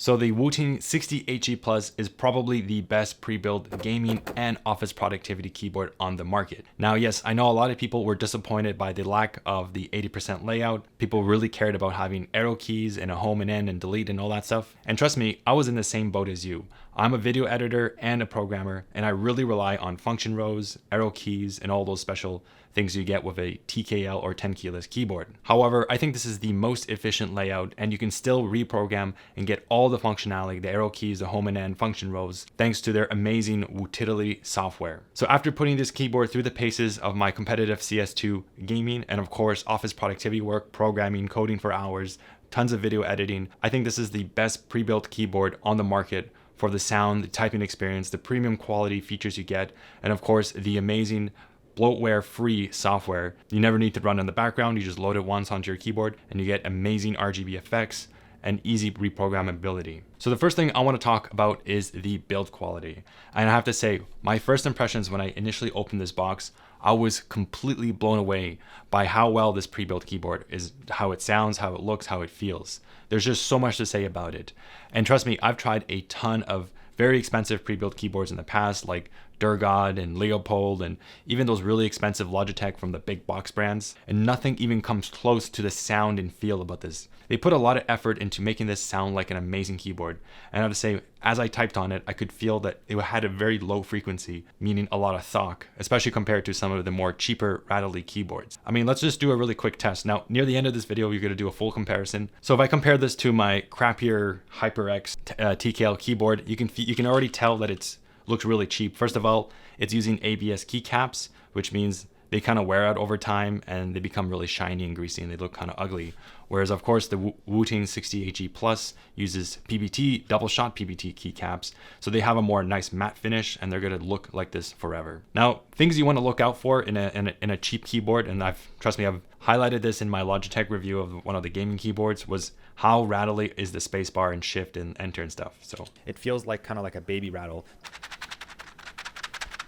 So the Wooting 60HE Plus is probably the best pre-built gaming and office productivity keyboard on the market. Now, yes, I know a lot of people were disappointed by the lack of the 80% layout. People really cared about having arrow keys and a home and end and delete and all that stuff. And trust me, I was in the same boat as you. I'm a video editor and a programmer, and I really rely on function rows, arrow keys, and all those special things you get with a TKL or 10 keyless keyboard. However, I think this is the most efficient layout, and you can still reprogram and get all the functionality, the arrow keys, the home and end, function rows, thanks to their amazing Wooting software. So after putting this keyboard through the paces of my competitive CS2 gaming, and of course office productivity work, programming, coding for hours, tons of video editing, I think this is the best pre-built keyboard on the market for the sound, the typing experience, the premium quality features you get, and of course the amazing bloatware-free software. You never need to run in the background, you just load it once onto your keyboard and you get amazing RGB effects and easy reprogrammability. So the first thing I want to talk about is the build quality. And I have to say, my first impressions when I initially opened this box, I was completely blown away by how well this pre-built keyboard is, how it sounds, how it looks, how it feels. There's just so much to say about it. And trust me, I've tried a ton of very expensive pre-built keyboards in the past, like Durgod and Leopold, and even those really expensive Logitech from the big box brands, and nothing even comes close to the sound and feel about this. They put a lot of effort into making this sound like an amazing keyboard, and I have to say, as I typed on it, I could feel that it had a very low frequency, meaning a lot of thok, especially compared to some of the more cheaper rattly keyboards. I mean, let's just do a really quick test. Now, near the end of this video, you're going to do a full comparison. So if I compare this to my crappier HyperX TKL keyboard, you can already tell that it looks really cheap. First of all, it's using ABS keycaps, which means they kind of wear out over time and they become really shiny and greasy and they look kind of ugly. Whereas of course the Wooting 60HE Plus uses PBT, double shot PBT keycaps. So they have a more nice matte finish and they're going to look like this forever. Now, things you want to look out for in a cheap keyboard, and trust me, I've highlighted this in my Logitech review of one of the gaming keyboards, was how rattly is the spacebar and shift and enter and stuff. So it feels like kind of like a baby rattle.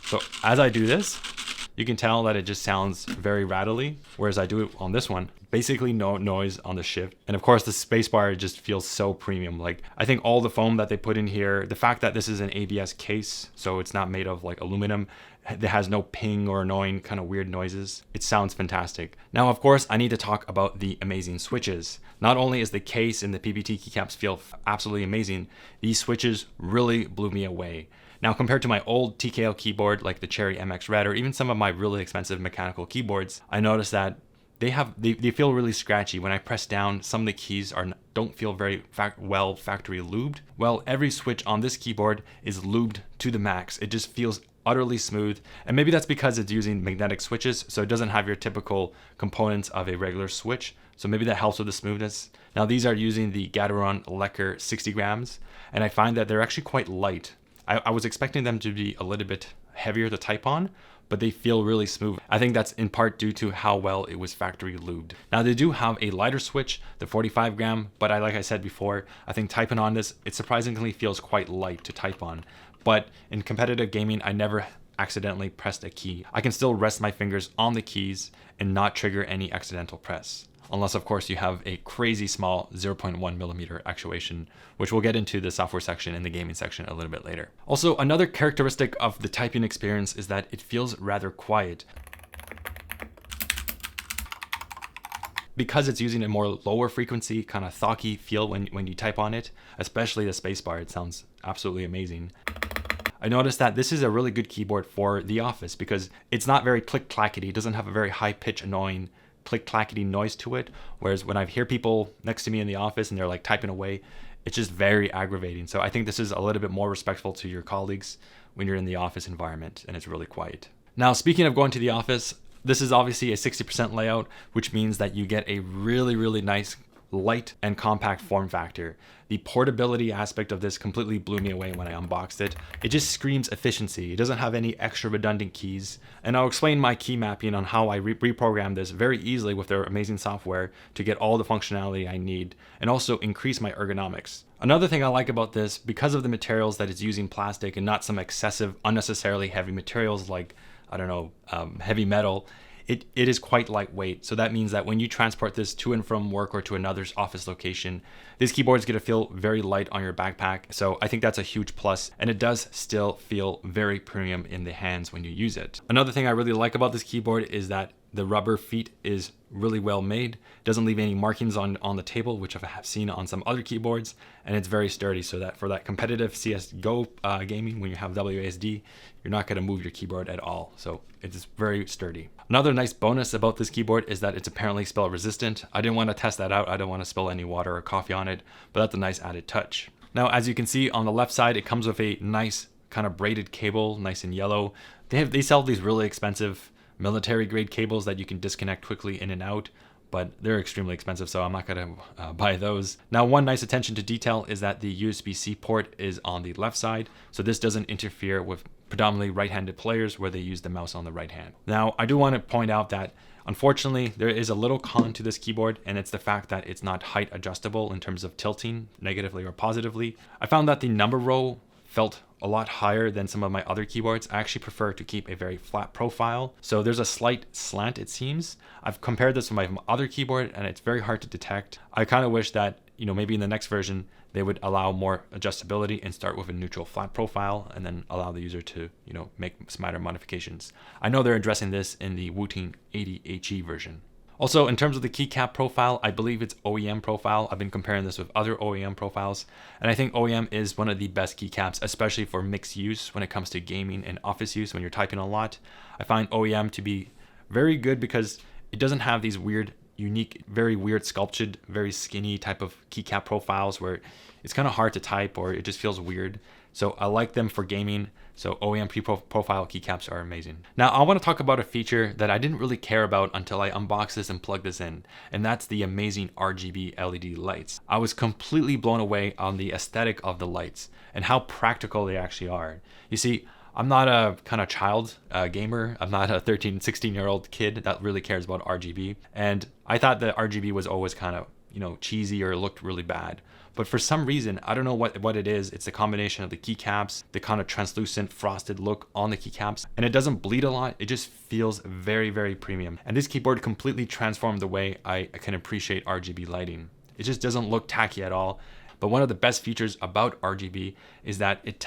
So as I do this, you can tell that it just sounds very rattly, whereas I do it on this one, basically no noise on the shift. And of course the spacebar just feels so premium. Like, I think all the foam that they put in here, the fact that this is an ABS case, so it's not made of like aluminum, that has no ping or annoying kind of weird noises, it sounds fantastic. Now, of course, I need to talk about the amazing switches. Not only is the case and the PBT keycaps feel absolutely amazing, these switches really blew me away. Now, compared to my old TKL keyboard, like the Cherry MX Red, or even some of my really expensive mechanical keyboards, I noticed that they feel really scratchy. When I press down, some of the keys don't feel very well factory lubed. Well, every switch on this keyboard is lubed to the max. It just feels utterly smooth, and maybe that's because it's using magnetic switches, so it doesn't have your typical components of a regular switch. So maybe that helps with the smoothness. Now, these are using the Gateron Lecker 60 grams, and I find that they're actually quite light. I was expecting them to be a little bit heavier to type on, but they feel really smooth. I think that's in part due to how well it was factory lubed. Now, they do have a lighter switch, the 45 gram, but like I said before, I think typing on this, it surprisingly feels quite light to type on. But in competitive gaming, I never accidentally pressed a key. I can still rest my fingers on the keys and not trigger any accidental press. Unless, of course, you have a crazy small 0.1 millimeter actuation, which we'll get into the software section and the gaming section a little bit later. Also, another characteristic of the typing experience is that it feels rather quiet. Because it's using a more lower frequency, kind of thocky feel when you type on it, especially the spacebar, it sounds absolutely amazing. I noticed that this is a really good keyboard for the office because it's not very click-clackety. It doesn't have a very high-pitch, annoying click-clackety noise to it, whereas when I hear people next to me in the office and they're like typing away, it's just very aggravating. So I think this is a little bit more respectful to your colleagues when you're in the office environment and it's really quiet. Now, speaking of going to the office, this is obviously a 60% layout, which means that you get a really, really nice light and compact form factor. The portability aspect of this completely blew me away when I unboxed it. It just screams efficiency. It doesn't have any extra redundant keys. And I'll explain my key mapping on how I reprogram this very easily with their amazing software to get all the functionality I need and also increase my ergonomics. Another thing I like about this, because of the materials that it's using plastic and not some excessive, unnecessarily heavy materials like, I don't know, heavy metal, it is quite lightweight. So that means that when you transport this to and from work or to another office location, this keyboard is going to feel very light on your backpack. So I think that's a huge plus, and it does still feel very premium in the hands when you use it. Another thing I really like about this keyboard is that the rubber feet is really well made. It doesn't leave any markings on the table, which I have seen on some other keyboards, and it's very sturdy, so that for that competitive CSGO gaming, when you have WASD, you're not going to move your keyboard at all. So it's very sturdy. Another nice bonus about this keyboard is that it's apparently spill resistant. I didn't want to test that out. I don't want to spill any water or coffee on it, but that's a nice added touch. Now, as you can see on the left side, it comes with a nice kind of braided cable, nice and yellow. They sell these really expensive military grade cables that you can disconnect quickly in and out, but they're extremely expensive, so I'm not going to buy those. Now, one nice attention to detail is that the USB-C port is on the left side, so this doesn't interfere with predominantly right-handed players where they use the mouse on the right hand. Now, I do want to point out that unfortunately, there is a little con to this keyboard, and it's the fact that it's not height adjustable in terms of tilting negatively or positively. I found that the number row felt a lot higher than some of my other keyboards. I actually prefer to keep a very flat profile. So there's a slight slant, it seems. I've compared this with my other keyboard, and it's very hard to detect. I kind of wish that, maybe in the next version, they would allow more adjustability and start with a neutral flat profile and then allow the user to, make smaller modifications. I know they're addressing this in the Wooting 80HE version. Also, in terms of the keycap profile, I believe it's OEM profile. I've been comparing this with other OEM profiles, and I think OEM is one of the best keycaps, especially for mixed use when it comes to gaming and office use when you're typing a lot. I find OEM to be very good because it doesn't have these weird, unique, very weird sculptured, very skinny type of keycap profiles where it's kind of hard to type or it just feels weird. So I like them for gaming. So OEM profile keycaps are amazing. Now I want to talk about a feature that I didn't really care about until I unboxed this and plugged this in, and that's the amazing RGB LED lights. I was completely blown away on the aesthetic of the lights and how practical they actually are. You see, I'm not a kind of child gamer. I'm not a 13, 16-year-old kid that really cares about RGB. And I thought that RGB was always kind of, cheesy or looked really bad. But for some reason, I don't know what it is. It's a combination of the keycaps, the kind of translucent frosted look on the keycaps, and it doesn't bleed a lot. It just feels very, very premium. And this keyboard completely transformed the way I can appreciate RGB lighting. It just doesn't look tacky at all. But one of the best features about RGB is that it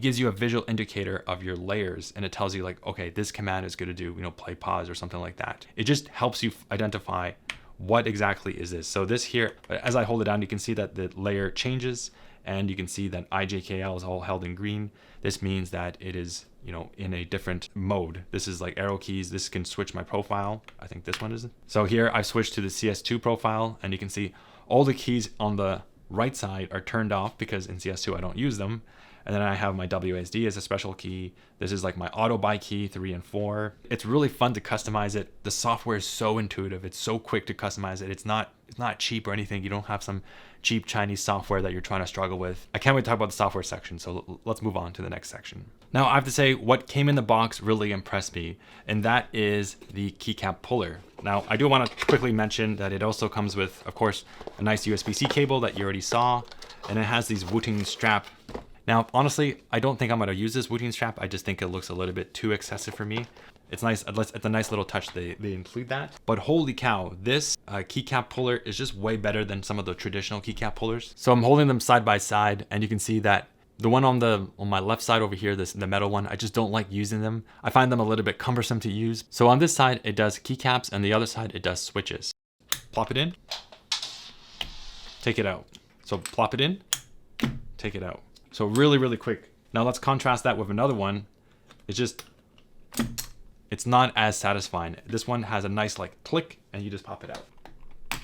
gives you a visual indicator of your layers, and it tells you like, okay, this command is going to do, play pause or something like that. It just helps you identify what exactly is this. So this here, as I hold it down, you can see that the layer changes, and you can see that IJKL is all held in green. This means that it is, in a different mode. This is like arrow keys. This can switch my profile. I think this one is. So here I've switched to the CS2 profile, and you can see all the keys on the right side are turned off because in CS2 I don't use them. And then I have my WASD as a special key. This is like my auto buy key 3 and 4. It's really fun to customize it. The software is so intuitive. It's so quick to customize it. It's not cheap or anything. You don't have some cheap Chinese software that you're trying to struggle with. I can't wait to talk about the software section. So let's move on to the next section. Now I have to say what came in the box really impressed me, and that is the keycap puller. Now I do want to quickly mention that it also comes with, of course, a nice USB-C cable that you already saw, and it has these Wooting strap. Now, honestly, I don't think I'm going to use this Wooting strap. I just think it looks a little bit too excessive for me. It's nice. It's a nice little touch. They include that. But holy cow, this keycap puller is just way better than some of the traditional keycap pullers. So I'm holding them side by side, and you can see that the one on my left side over here, the metal one, I just don't like using them. I find them a little bit cumbersome to use. So on this side, it does keycaps, and the other side, it does switches. Plop it in, take it out. So plop it in, take it out. So really, really quick. Now let's contrast that with another one. It's not as satisfying. This one has a nice like click, and you just pop it out.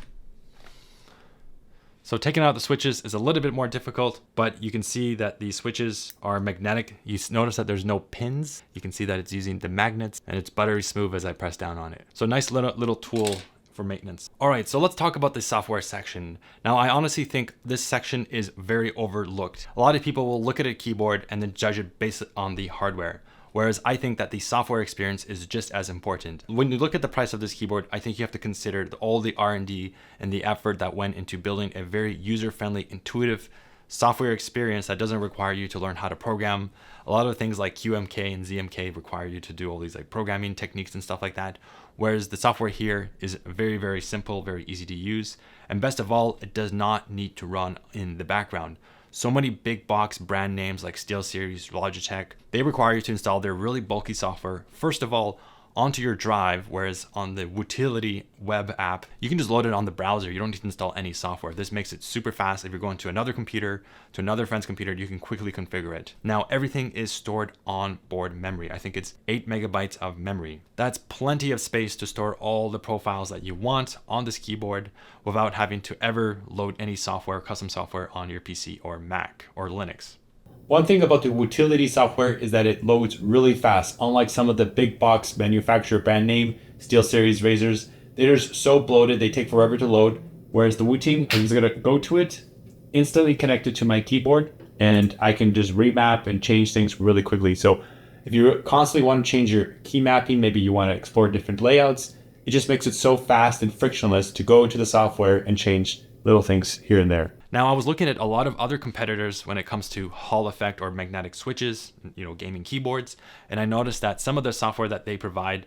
So taking out the switches is a little bit more difficult, but you can see that the switches are magnetic. You notice that there's no pins. You can see that it's using the magnets, and it's buttery smooth as I press down on it. So nice little tool for maintenance. All right, so let's talk about the software section. Now, I honestly think this section is very overlooked. A lot of people will look at a keyboard and then judge it based on the hardware, whereas I think that the software experience is just as important. When you look at the price of this keyboard, I think you have to consider all the R&D and the effort that went into building a very user-friendly, intuitive software experience that doesn't require you to learn how to program. A lot of things like QMK and ZMK require you to do all these like programming techniques and stuff like that. Whereas the software here is very, very simple, very easy to use. And best of all, it does not need to run in the background. So many big box brand names like SteelSeries, Logitech, they require you to install their really bulky software, first of all, onto your drive, whereas on the Wooting web app, you can just load it on the browser. You don't need to install any software. This makes it super fast. If you're going to another computer, to another friend's computer, you can quickly configure it. Now, everything is stored on board memory. I think it's 8 megabytes of memory. That's plenty of space to store all the profiles that you want on this keyboard without having to ever load any software, custom software on your PC or Mac or Linux. One thing about the Wooting software is that it loads really fast. Unlike some of the big box manufacturer brand name SteelSeries razors, they're just so bloated, they take forever to load. Whereas the Wooting, I'm just gonna go to it, instantly connect it to my keyboard, and I can just remap and change things really quickly. So if you constantly want to change your key mapping, maybe you want to explore different layouts, it just makes it so fast and frictionless to go into the software and change little things here and there. Now, I was looking at a lot of other competitors when it comes to Hall effect or magnetic switches, gaming keyboards, and I noticed that some of the software that they provide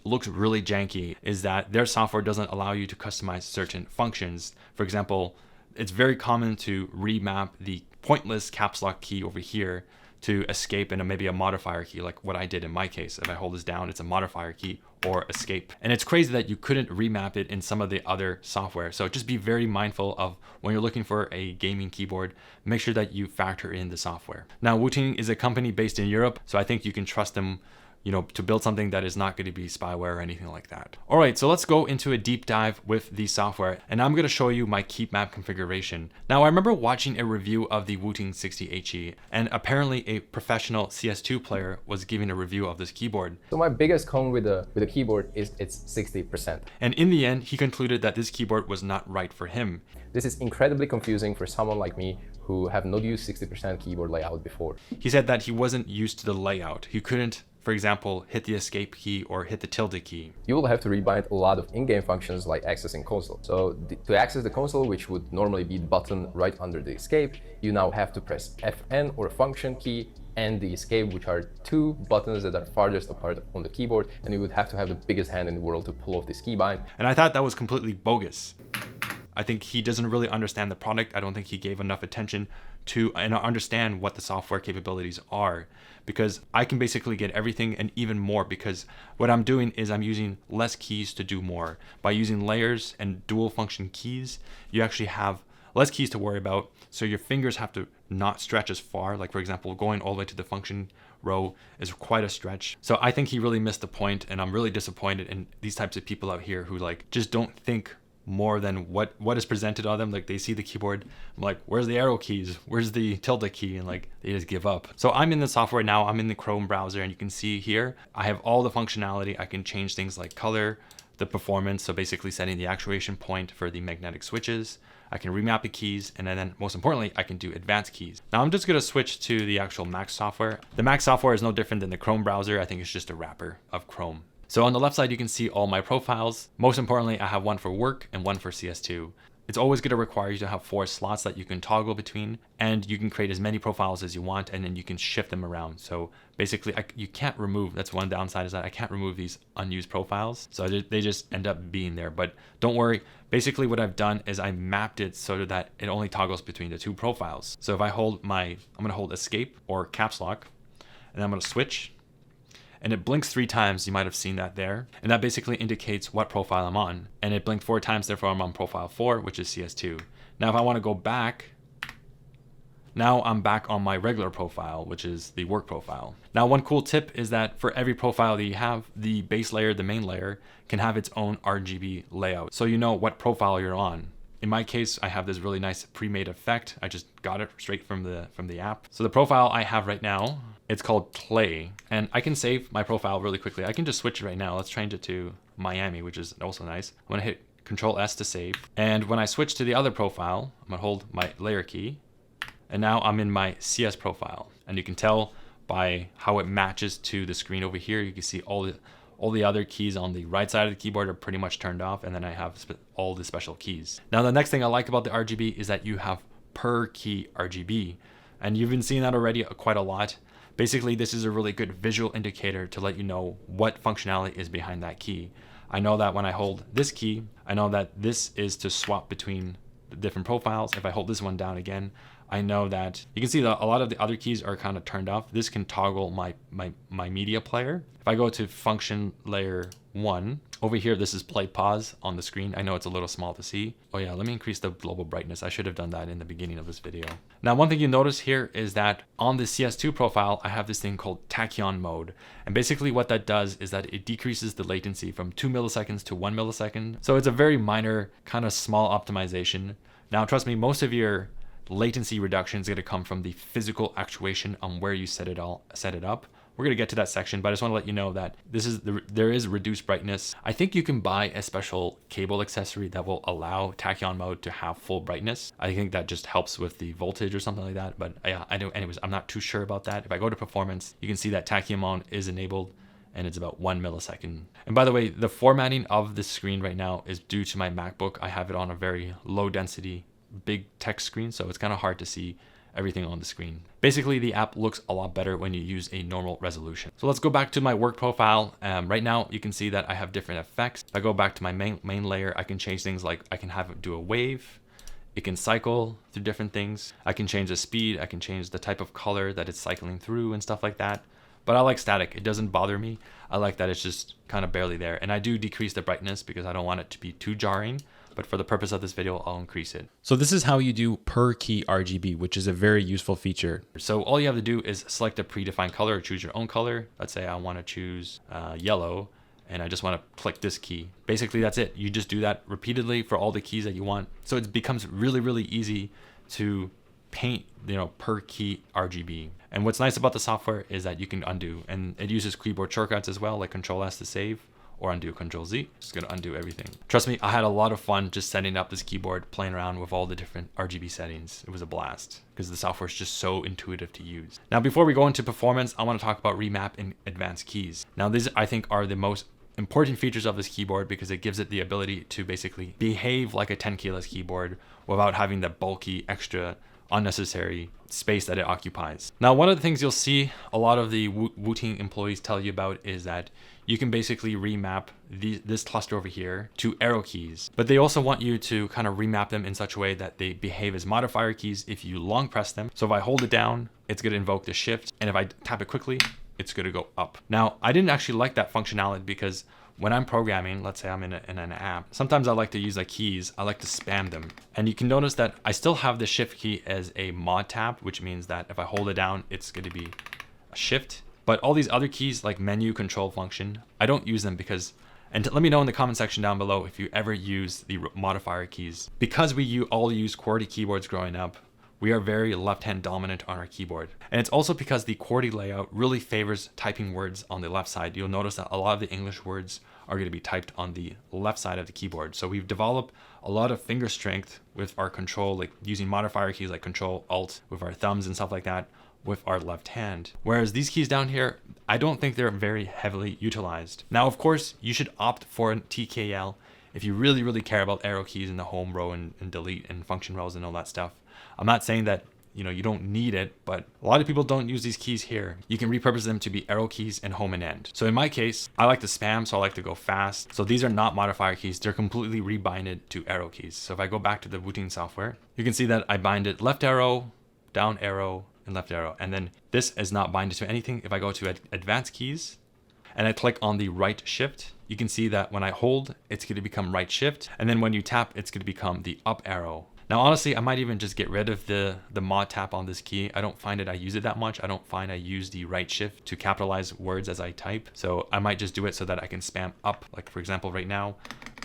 looks really janky, is that their software doesn't allow you to customize certain functions. For example, it's very common to remap the pointless caps lock key over here to escape in maybe a modifier key, like what I did in my case. If I hold this down, it's a modifier key or escape. And it's crazy that you couldn't remap it in some of the other software. So just be very mindful of when you're looking for a gaming keyboard, make sure that you factor in the software. Now, Wooting is a company based in Europe, so I think you can trust them to build something that is not going to be spyware or anything like that. All right, so let's go into a deep dive with the software, and I'm going to show you my keep map configuration. Now, I remember watching a review of the Wooting 60HE, and apparently a professional CS2 player was giving a review of this keyboard. So my biggest con with the keyboard is it's 60%. And in the end, he concluded that this keyboard was not right for him. This is incredibly confusing for someone like me who have not used 60% keyboard layout before. He said that he wasn't used to the layout. He couldn't, for example, hit the escape key or hit the tilde key. You will have to rebind a lot of in-game functions like accessing console. So to access the console, which would normally be the button right under the escape, you now have to press Fn or function key and the escape, which are two buttons that are farthest apart on the keyboard, and you would have to have the biggest hand in the world to pull off this keybind. And I thought that was completely bogus. I think he doesn't really understand the product. I don't think he gave enough attention to understand what the software capabilities are, because I can basically get everything and even more, because what I'm doing is I'm using less keys to do more. By using layers and dual function keys, you actually have less keys to worry about, so your fingers have to not stretch as far. Like, for example, going all the way to the function row is quite a stretch. So I think he really missed the point, and I'm really disappointed in these types of people out here who just don't think more than what is presented on them. Like, they see the keyboard, I'm like, where's the arrow keys, where's the tilde key, and they just give up. So I'm in the software now, I'm in the Chrome browser, and you can see here I have all the functionality. I can change things like color, the performance, so basically setting the actuation point for the magnetic switches. I can remap the keys, and then most importantly, I can do advanced keys. Now I'm just going to switch to the actual Mac software. The Mac software is no different than the Chrome browser. I think it's just a wrapper of Chrome. So on the left side, you can see all my profiles. Most importantly, I have one for work and one for CS2. It's always going to require you to have 4 slots that you can toggle between, and you can create as many profiles as you want, and then you can shift them around. So basically, you can't remove, that's one downside, is that I can't remove these unused profiles. So they just end up being there, but don't worry. Basically what I've done is I mapped it so that it only toggles between the 2 profiles. So if I hold I'm going to hold escape or caps lock, and I'm going to switch, and it blinks 3 times. You might have seen that there. And that basically indicates what profile I'm on. And it blinked 4 times, therefore I'm on profile 4, which is CS2. Now if I want to go back, now I'm back on my regular profile, which is the work profile. Now, one cool tip is that for every profile that you have, the base layer, the main layer, can have its own RGB layout, so you know what profile you're on. In my case, I have this really nice pre-made effect. I just got it straight from the app. So the profile I have right now, it's called Play, and I can save my profile really quickly. I can just switch it right now. Let's change it to Miami, which is also nice. I'm gonna hit Control S to save. And when I switch to the other profile, I'm gonna hold my layer key, and now I'm in my CS profile. And you can tell by how it matches to the screen over here. You can see all the other keys on the right side of the keyboard are pretty much turned off, and then I have all the special keys. Now, the next thing I like about the RGB is that you have per key RGB. And you've been seeing that already quite a lot. Basically, this is a really good visual indicator to let you know what functionality is behind that key. I know that when I hold this key, I know that this is to swap between the different profiles. If I hold this one down again, I know that you can see that a lot of the other keys are kind of turned off. This can toggle my media player. If I go to function layer 1, over here, this is play pause on the screen. I know it's a little small to see. Oh yeah, let me increase the global brightness. I should have done that in the beginning of this video. Now, one thing you notice here is that on the CS2 profile, I have this thing called Tachyon mode. And basically what that does is that it decreases the latency from 2 milliseconds to 1 millisecond. So it's a very minor, kind of small optimization. Now, trust me, most of your latency reduction is going to come from the physical actuation on where you set it up. We're going to get to that section, but I just want to let you know that there is reduced brightness. I think you can buy a special cable accessory that will allow Tachyon mode to have full brightness. I think that just helps with the voltage or something like that. But yeah, I know. Anyways, I'm not too sure about that. If I go to performance, you can see that Tachyon mode is enabled, and it's about 1 millisecond. And by the way, the formatting of this screen right now is due to my MacBook. I have it on a very low density, big text screen, so it's kind of hard to see everything on the screen. Basically, the app looks a lot better when you use a normal resolution. So let's go back to my work profile. Right now, you can see that I have different effects. If I go back to my main layer, I can change things like I can have it do a wave. It can cycle through different things. I can change the speed. I can change the type of color that it's cycling through and stuff like that. But I like static. It doesn't bother me. I like that it's just kind of barely there. And I do decrease the brightness because I don't want it to be too jarring. But for the purpose of this video, I'll increase it. So this is how you do per key RGB, which is a very useful feature. So all you have to do is select a predefined color or choose your own color. Let's say I want to choose yellow, and I just want to click this key. Basically, that's it. You just do that repeatedly for all the keys that you want. So it becomes really, really easy to paint, per key RGB. And what's nice about the software is that you can undo, and it uses keyboard shortcuts as well, like Control S to save, or undo, Control Z. Just gonna undo everything. Trust me, I had a lot of fun just setting up this keyboard, playing around with all the different RGB settings. It was a blast because the software is just so intuitive to use. Now, before we go into performance, I want to talk about Remap and advanced keys. Now, these I think are the most important features of this keyboard because it gives it the ability to basically behave like a 10 keyless keyboard without having the bulky, extra, unnecessary space that it occupies. Now, one of the things you'll see a lot of the Wooting employees tell you about is that you can basically remap this cluster over here to arrow keys, but they also want you to kind of remap them in such a way that they behave as modifier keys if you long press them. So if I hold it down, it's going to invoke the shift, and if I tap it quickly, it's going to go up. Now, I didn't actually like that functionality because when I'm programming, let's say I'm in an app, sometimes I like to use keys. I like to spam them. And you can notice that I still have the shift key as a mod tap, which means that if I hold it down, it's going to be a shift. But all these other keys like menu, control, function, I don't use them because, and let me know in the comment section down below if you ever use the modifier keys. Because we all use QWERTY keyboards growing up, we are very left-hand dominant on our keyboard. And it's also because the QWERTY layout really favors typing words on the left side. You'll notice that a lot of the English words are going to be typed on the left side of the keyboard. So we've developed a lot of finger strength with our control, like using modifier keys like Control, Alt, with our thumbs and stuff like that, with our left hand. Whereas these keys down here, I don't think they're very heavily utilized. Now, of course, you should opt for an TKL if you really, really care about arrow keys in the home row and delete and function rows and all that stuff. I'm not saying that you don't need it, but a lot of people don't use these keys here. You can repurpose them to be arrow keys and home and end. So in my case, I like to spam, so I like to go fast. So these are not modifier keys. They're completely rebinded to arrow keys. So if I go back to the Wooting software, you can see that I bind it left arrow, down arrow, and left arrow. And then this is not binded to anything. If I go to advanced keys and I click on the right shift, you can see that when I hold, it's going to become right shift. And then when you tap, it's going to become the up arrow. Now, honestly, I might even just get rid of the mod tap on this key. I don't find I use it that much. I don't find I use the right shift to capitalize words as I type. So I might just do it so that I can spam up. Like for example, right now,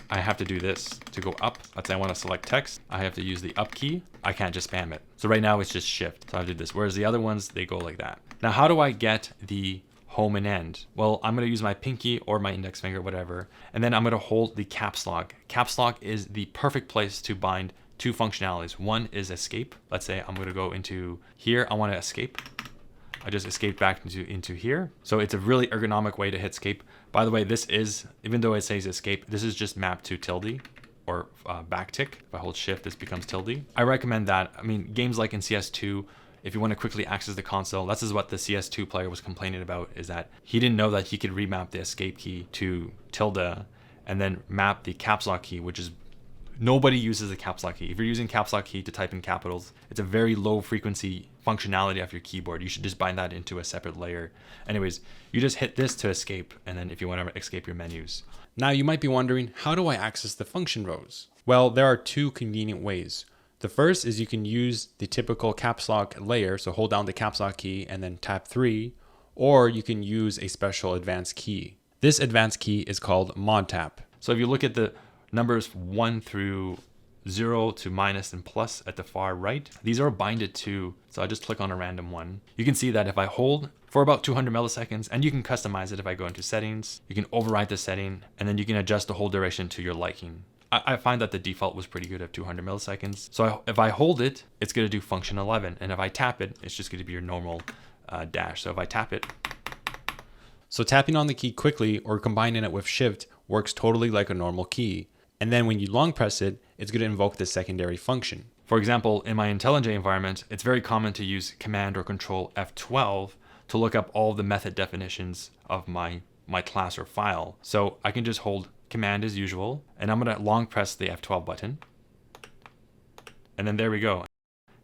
I have to do this to go up. Let's say I want to select text. I have to use the up key. I can't just spam it. So right now it's just shift. So I do this. Whereas the other ones, they go like that. Now, how do I get the home and end? Well, I'm going to use my pinky or my index finger, whatever. And then I'm going to hold the caps lock. Caps lock is the perfect place to bind two functionalities. One is escape. Let's say I'm going to go into here. I want to escape. I just escaped back into here. So it's a really ergonomic way to hit escape. By the way, this is, even though it says escape, this is just mapped to tilde. or back tick. If I hold shift, this becomes tilde. I recommend that. I mean, games like in CS2, if you want to quickly access the console, this is what the CS2 player was complaining about, is that he didn't know that he could remap the escape key to tilde and then map the caps lock key, which is, nobody uses the caps lock key. If you're using caps lock key to type in capitals, it's a very low frequency functionality of your keyboard. You should just bind that into a separate layer. Anyways, you just hit this to escape, and then if you want to escape your menus. Now you might be wondering, how do I access the function rows? Well, there are two convenient ways. The first is you can use the typical caps lock layer, so hold down the caps lock key and then tap 3, or you can use a special advanced key. This advanced key is called mod tap. So if you look at the numbers 1 through 0 to minus and plus at the far right, these are binded to, so I just click on a random one. You can see that if I hold for about 200 milliseconds, and you can customize it if I go into settings, you can override the setting, and then you can adjust the hold duration to your liking. I find that the default was pretty good at 200 milliseconds. So if I hold it, it's going to do function 11. And if I tap it, it's just going to be your normal dash. So if I tap it. So tapping on the key quickly or combining it with shift works totally like a normal key. And then when you long press it, it's going to invoke the secondary function. For example, in my IntelliJ environment, it's very common to use Command or Control F12 to look up all the method definitions of my class or file. So I can just hold Command as usual, and I'm going to long press the F12 button. And then there we go.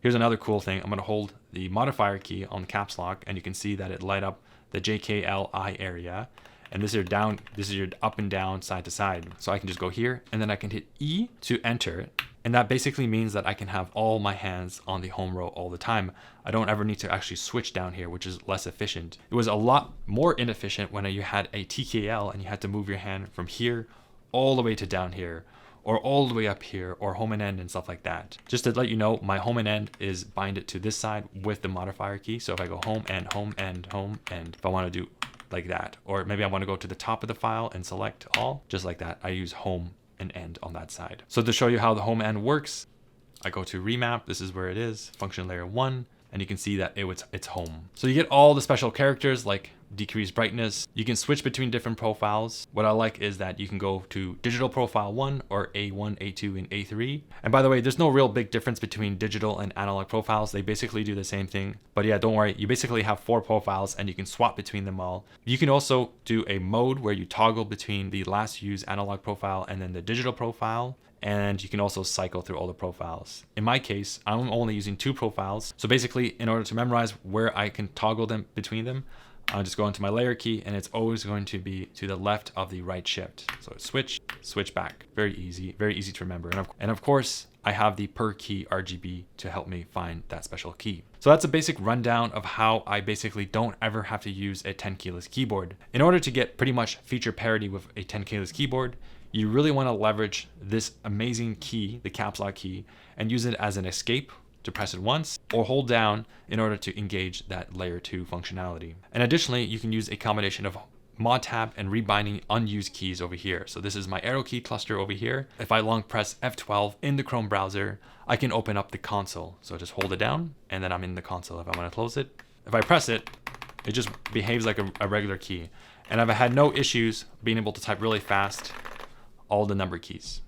Here's another cool thing. I'm going to hold the modifier key on the caps lock, and you can see that it light up the JKLI area. And this is your up and down, side to side. So I can just go here, and then I can hit E to enter. And that basically means that I can have all my hands on the home row all the time. I don't ever need to actually switch down here, which is less efficient. It was a lot more inefficient when you had a TKL and you had to move your hand from here all the way to down here, or all the way up here, or home and end and stuff like that. Just to let you know, my home and end is binded to this side with the modifier key. So if I go home and home and home, and if I want to do like that, or maybe I want to go to the top of the file and select all, just like that, I use home and end on that side. So to show you how the home end works, I go to Remap. This is where it is, function layer 1, and you can see that it's home. So you get all the special characters like decrease brightness. You can switch between different profiles. What I like is that you can go to digital profile 1 or A1, A2, and A3. And by the way, there's no real big difference between digital and analog profiles. They basically do the same thing. But yeah, don't worry. You basically have 4 profiles and you can swap between them all. You can also do a mode where you toggle between the last used analog profile and then the digital profile. And you can also cycle through all the profiles. In my case, I'm only using 2 profiles. So basically, in order to memorize where I can toggle them between them, I'll just go into my layer key, and it's always going to be to the left of the right shift. So switch back. Very easy to remember. And of course, I have the per key RGB to help me find that special key. So that's a basic rundown of how I basically don't ever have to use a 10 keyless keyboard. In order to get pretty much feature parity with a 10 keyless keyboard, you really want to leverage this amazing key, the caps lock key, and use it as an escape to press it once, or hold down in order to engage that layer 2 functionality. And additionally, you can use a combination of mod tab and rebinding unused keys over here. So this is my arrow key cluster over here. If I long press F12 in the Chrome browser, I can open up the console. So just hold it down, and then I'm in the console. If I want to close it, if I press it, it just behaves like a regular key. And I've had no issues being able to type really fast all the number keys.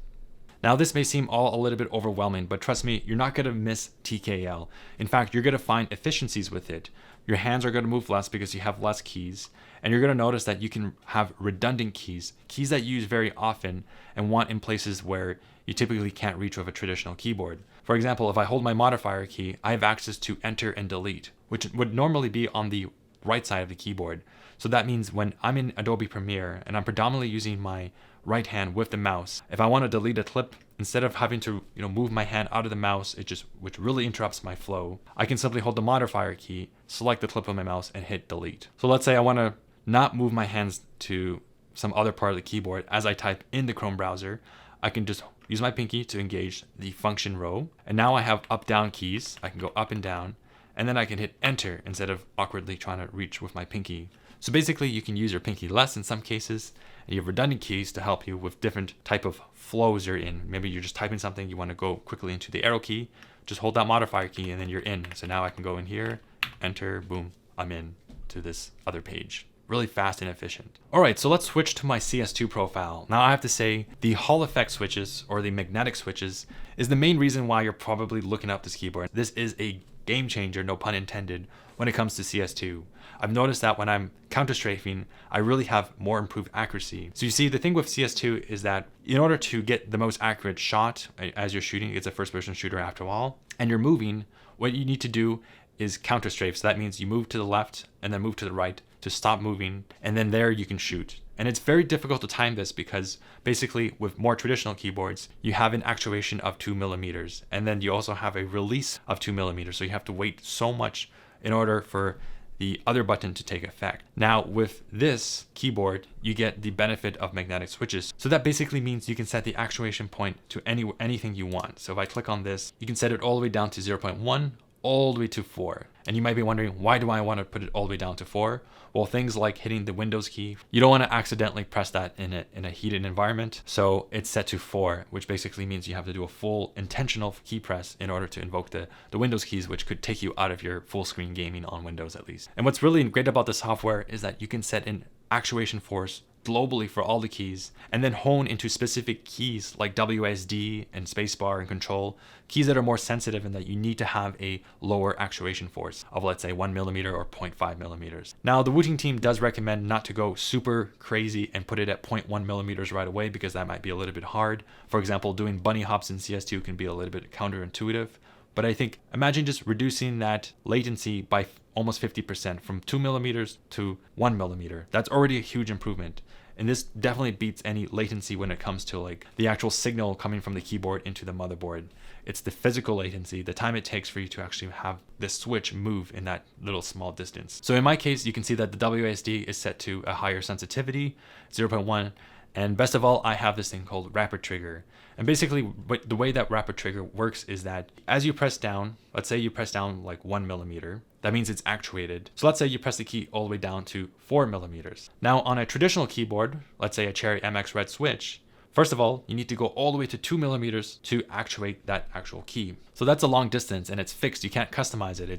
Now this may seem all a little bit overwhelming, but trust me, you're not going to miss TKL. In fact, you're going to find efficiencies with it. Your hands are going to move less because you have less keys, and you're going to notice that you can have redundant keys that you use very often and want in places where you typically can't reach with a traditional keyboard. For example, if I hold my modifier key, I have access to enter and delete, which would normally be on the right side of the keyboard. So that means when I'm in Adobe Premiere and I'm predominantly using my right hand with the mouse, if I want to delete a clip, instead of having to move my hand out of the mouse, which really interrupts my flow, I can simply hold the modifier key, select the clip of my mouse, and hit delete. So let's say I want to not move my hands to some other part of the keyboard as I type in the Chrome browser. I can just use my pinky to engage the function row, and now I have up-down keys. I can go up and down, and then I can hit enter instead of awkwardly trying to reach with my pinky. So basically, you can use your pinky less in some cases, and you have redundant keys to help you with different type of flows you're in. Maybe you're just typing something, you want to go quickly into the arrow key, just hold that modifier key, and then you're in. So now I can go in here, enter, boom, I'm in to this other page. really fast and efficient. All right, so let's switch to my CS2 profile. Now I have to say the Hall effect switches, or the magnetic switches, is the main reason why you're probably looking up this keyboard. This is a game changer, no pun intended, when it comes to CS2. I've noticed that when I'm counter strafing, I really have more improved accuracy. So you see, the thing with CS2 is that in order to get the most accurate shot as you're shooting, it's a first person shooter after all, and you're moving, what you need to do is counter strafe. So that means you move to the left and then move to the right to stop moving, and then there you can shoot. And it's very difficult to time this because basically with more traditional keyboards, you have an actuation of 2mm, and then you also have a release of 2mm. So you have to wait so much in order for the other button to take effect. Now with this keyboard, you get the benefit of magnetic switches. So that basically means you can set the actuation point to anything you want. So if I click on this, you can set it all the way down to 0.1, all the way to 4. And you might be wondering, why do I want to put it all the way down to 4? Well, things like hitting the Windows key, you don't want to accidentally press that in a heated environment. So it's set to 4, which basically means you have to do a full intentional key press in order to invoke the Windows keys, which could take you out of your full screen gaming on Windows at least. And what's really great about the software is that you can set an actuation force globally for all the keys, and then hone into specific keys like WSD and spacebar and control, keys that are more sensitive and that you need to have a lower actuation force of, let's say, 1mm or 0.5mm. Now, the Wooting team does recommend not to go super crazy and put it at 0.1mm right away, because that might be a little bit hard. For example, doing bunny hops in CS2 can be a little bit counterintuitive. But I think, imagine just reducing that latency by almost 50% from 2mm to 1mm. That's already a huge improvement. And this definitely beats any latency when it comes to like the actual signal coming from the keyboard into the motherboard. It's the physical latency, the time it takes for you to actually have the switch move in that little small distance. So in my case, you can see that the WASD is set to a higher sensitivity, 0.1. And best of all, I have this thing called rapid trigger. And basically the way that rapid trigger works is that as you press down, let's say you press down like 1mm, that means it's actuated. So let's say you press the key all the way down to 4mm. Now on a traditional keyboard, let's say a Cherry MX Red switch, first of all, you need to go all the way to 2mm to actuate that actual key. So that's a long distance and it's fixed. You can't customize it.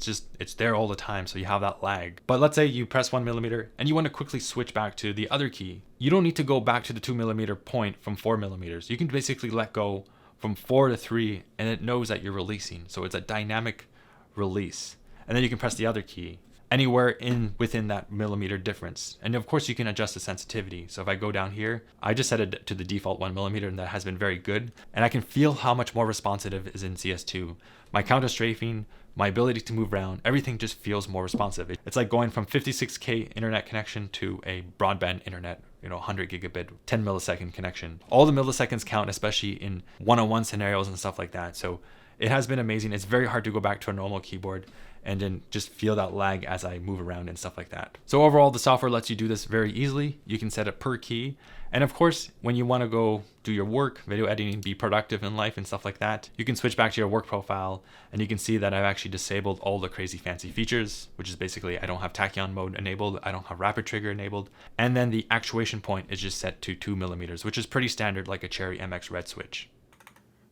It's there all the time. So you have that lag. But let's say you press 1mm and you want to quickly switch back to the other key. You don't need to go back to the 2mm point from 4mm. You can basically let go from 4 to 3 and it knows that you're releasing. So it's a dynamic release. And then you can press the other key anywhere within that millimeter difference. And of course you can adjust the sensitivity. So if I go down here, I just set it to the default 1mm, and that has been very good. And I can feel how much more responsive it is in CS2. My counter strafing, my ability to move around, everything just feels more responsive. It's like going from 56K internet connection to a broadband internet, 100 gigabit, 10 millisecond connection. All the milliseconds count, especially in one-on-one scenarios and stuff like that. So it has been amazing. It's very hard to go back to a normal keyboard and then just feel that lag as I move around and stuff like that. So overall, the software lets you do this very easily. You can set it per key. And of course, when you want to go do your work, video editing, be productive in life and stuff like that, you can switch back to your work profile and you can see that I've actually disabled all the crazy fancy features, which is basically I don't have Tachyon mode enabled, I don't have rapid trigger enabled, and then the actuation point is just set to 2mm, which is pretty standard like a Cherry MX Red switch.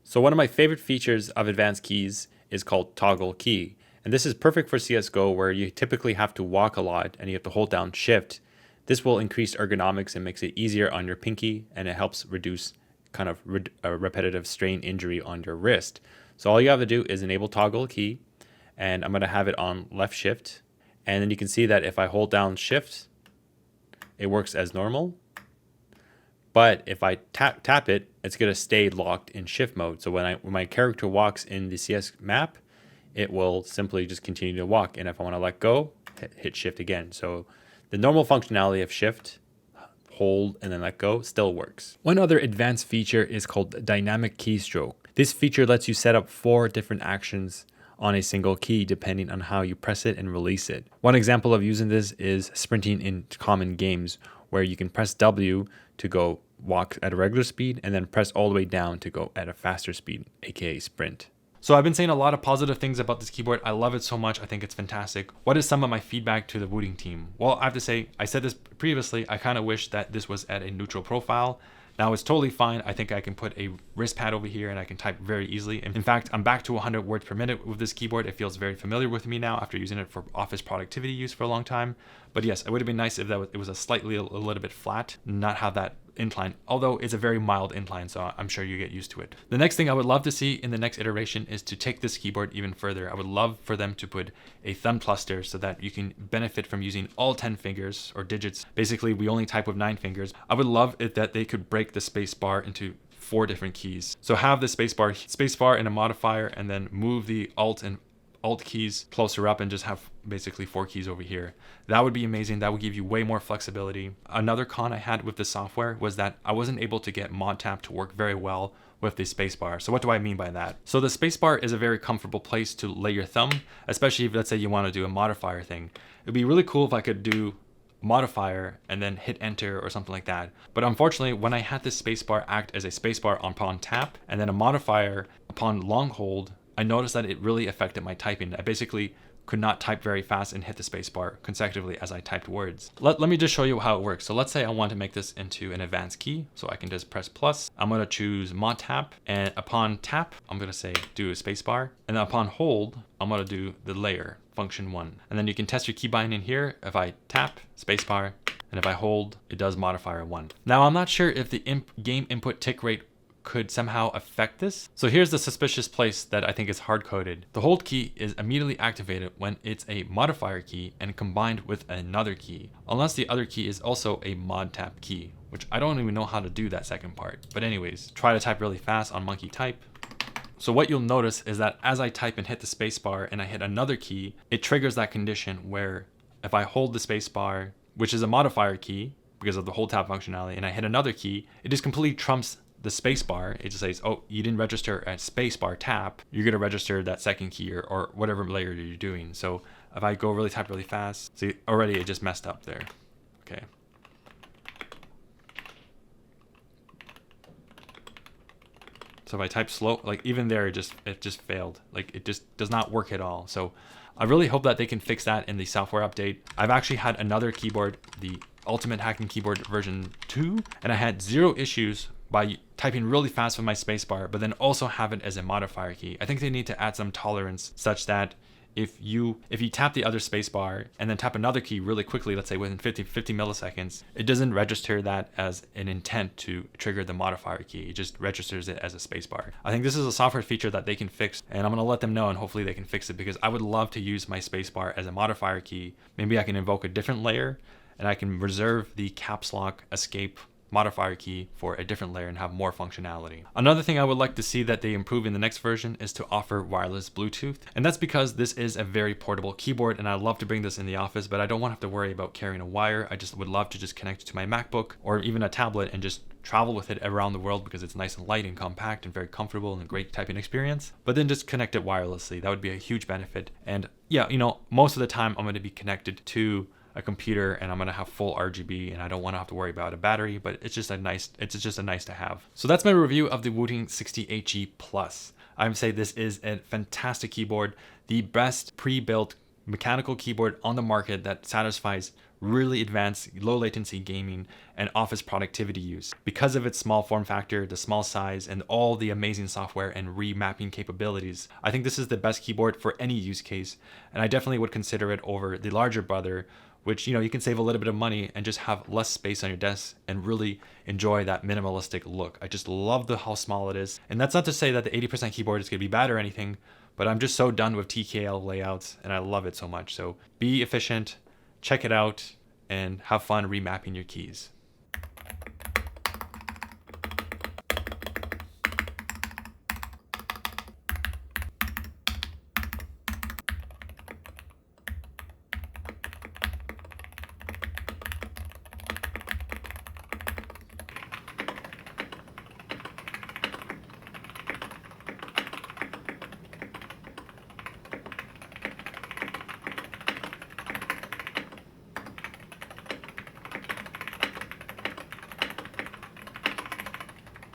So one of my favorite features of advanced keys is called toggle key. And this is perfect for CSGO, where you typically have to walk a lot and you have to hold down shift. This will increase ergonomics and makes it easier on your pinky, and it helps reduce kind of repetitive strain injury on your wrist. So all you have to do is enable toggle key, and I'm going to have it on left shift. And then you can see that if I hold down shift, it works as normal. But if I tap it, it's going to stay locked in shift mode. So when my character walks in the CS map, it will simply just continue to walk. And if I want to let go, hit shift again. So the normal functionality of shift, hold, and then let go still works. One other advanced feature is called dynamic keystroke. This feature lets you set up 4 different actions on a single key depending on how you press it and release it. One example of using this is sprinting in common games, where you can press W to go walk at a regular speed and then press all the way down to go at a faster speed, aka sprint. So I've been saying a lot of positive things about this keyboard. I love it so much. I think it's fantastic. What is some of my feedback to the Wooting team? Well, I have to say, I said this previously, I kind of wish that this was at a neutral profile. Now it's totally fine. I think I can put a wrist pad over here and I can type very easily. In fact, I'm back to 100 words per minute with this keyboard. It feels very familiar with me now after using it for office productivity use for a long time. But yes, it would have been nice if it was a little bit flat, not have that incline, although it's a very mild incline, so I'm sure you get used to it. The next thing I would love to see in the next iteration is to take this keyboard even further. I would love for them to put a thumb cluster so that you can benefit from using all 10 fingers or digits. Basically, we only type with 9 fingers. I would love it that they could break the space bar into 4 different keys. So have the space bar in a modifier, and then move the Alt and Alt keys closer up and just have basically 4 keys over here. That would be amazing. That would give you way more flexibility. Another con I had with the software was that I wasn't able to get mod tap to work very well with the spacebar. So what do I mean by that? So the spacebar is a very comfortable place to lay your thumb, especially if, let's say, you want to do a modifier thing. It'd be really cool if I could do modifier and then hit enter or something like that. But unfortunately, when I had this spacebar act as a spacebar upon tap and then a modifier upon long hold, I noticed that it really affected my typing. I basically could not type very fast and hit the spacebar consecutively as I typed words. Let me just show you how it works. So let's say I want to make this into an advanced key. So I can just press plus. I'm going to choose mod tap, and upon tap, I'm going to say do a spacebar. And then upon hold, I'm going to do the layer function 1. And then you can test your key binding here. If I tap spacebar and if I hold, it does modifier 1. Now I'm not sure if the game input tick rate could somehow affect this. So here's the suspicious place that I think is hard-coded. The hold key is immediately activated when it's a modifier key and combined with another key, unless the other key is also a mod tap key, which I don't even know how to do that second part. But anyways, try to type really fast on monkey type. So what you'll notice is that as I type and hit the spacebar and I hit another key, it triggers that condition where if I hold the spacebar, which is a modifier key because of the hold tap functionality, and I hit another key, it just completely trumps the spacebar. It just says, oh, you didn't register a spacebar tap. You're gonna register that second key or whatever layer you're doing. So if I go type really fast, see already it just messed up there. Okay. So if I type slow, like even there, it just failed. Like it just does not work at all. So I really hope that they can fix that in the software update. I've actually had another keyboard, the Ultimate Hacking Keyboard version 2, and I had 0 issues by typing really fast with my spacebar, but then also have it as a modifier key. I think they need to add some tolerance such that if you tap the other spacebar and then tap another key really quickly, let's say within 50 milliseconds, it doesn't register that as an intent to trigger the modifier key. It just registers it as a spacebar. I think this is a software feature that they can fix, and I'm gonna let them know, and hopefully they can fix it, because I would love to use my spacebar as a modifier key. Maybe I can invoke a different layer and I can reserve the caps lock escape modifier key for a different layer and have more functionality. Another thing I would like to see that they improve in the next version is to offer wireless Bluetooth. And that's because this is a very portable keyboard, and I'd love to bring this in the office, but I don't want to have to worry about carrying a wire. I just would love to just connect it to my MacBook or even a tablet and just travel with it around the world because it's nice and light and compact and very comfortable and a great typing experience. But then just connect it wirelessly. That would be a huge benefit. And yeah, most of the time I'm going to be connected to a computer and I'm gonna have full RGB, and I don't want to have to worry about a battery, but it's just a nice to have. So that's my review of the Wooting 60HE Plus. I would say this is a fantastic keyboard, the best pre-built mechanical keyboard on the market that satisfies really advanced low latency gaming and office productivity use. Because of its small form factor, the small size, and all the amazing software and remapping capabilities, I think this is the best keyboard for any use case, and I definitely would consider it over the larger brother, which you can save a little bit of money and just have less space on your desk and really enjoy that minimalistic look. I just love how small it is. And that's not to say that the 80% keyboard is gonna be bad or anything, but I'm just so done with TKL layouts and I love it so much. So be efficient, check it out, and have fun remapping your keys.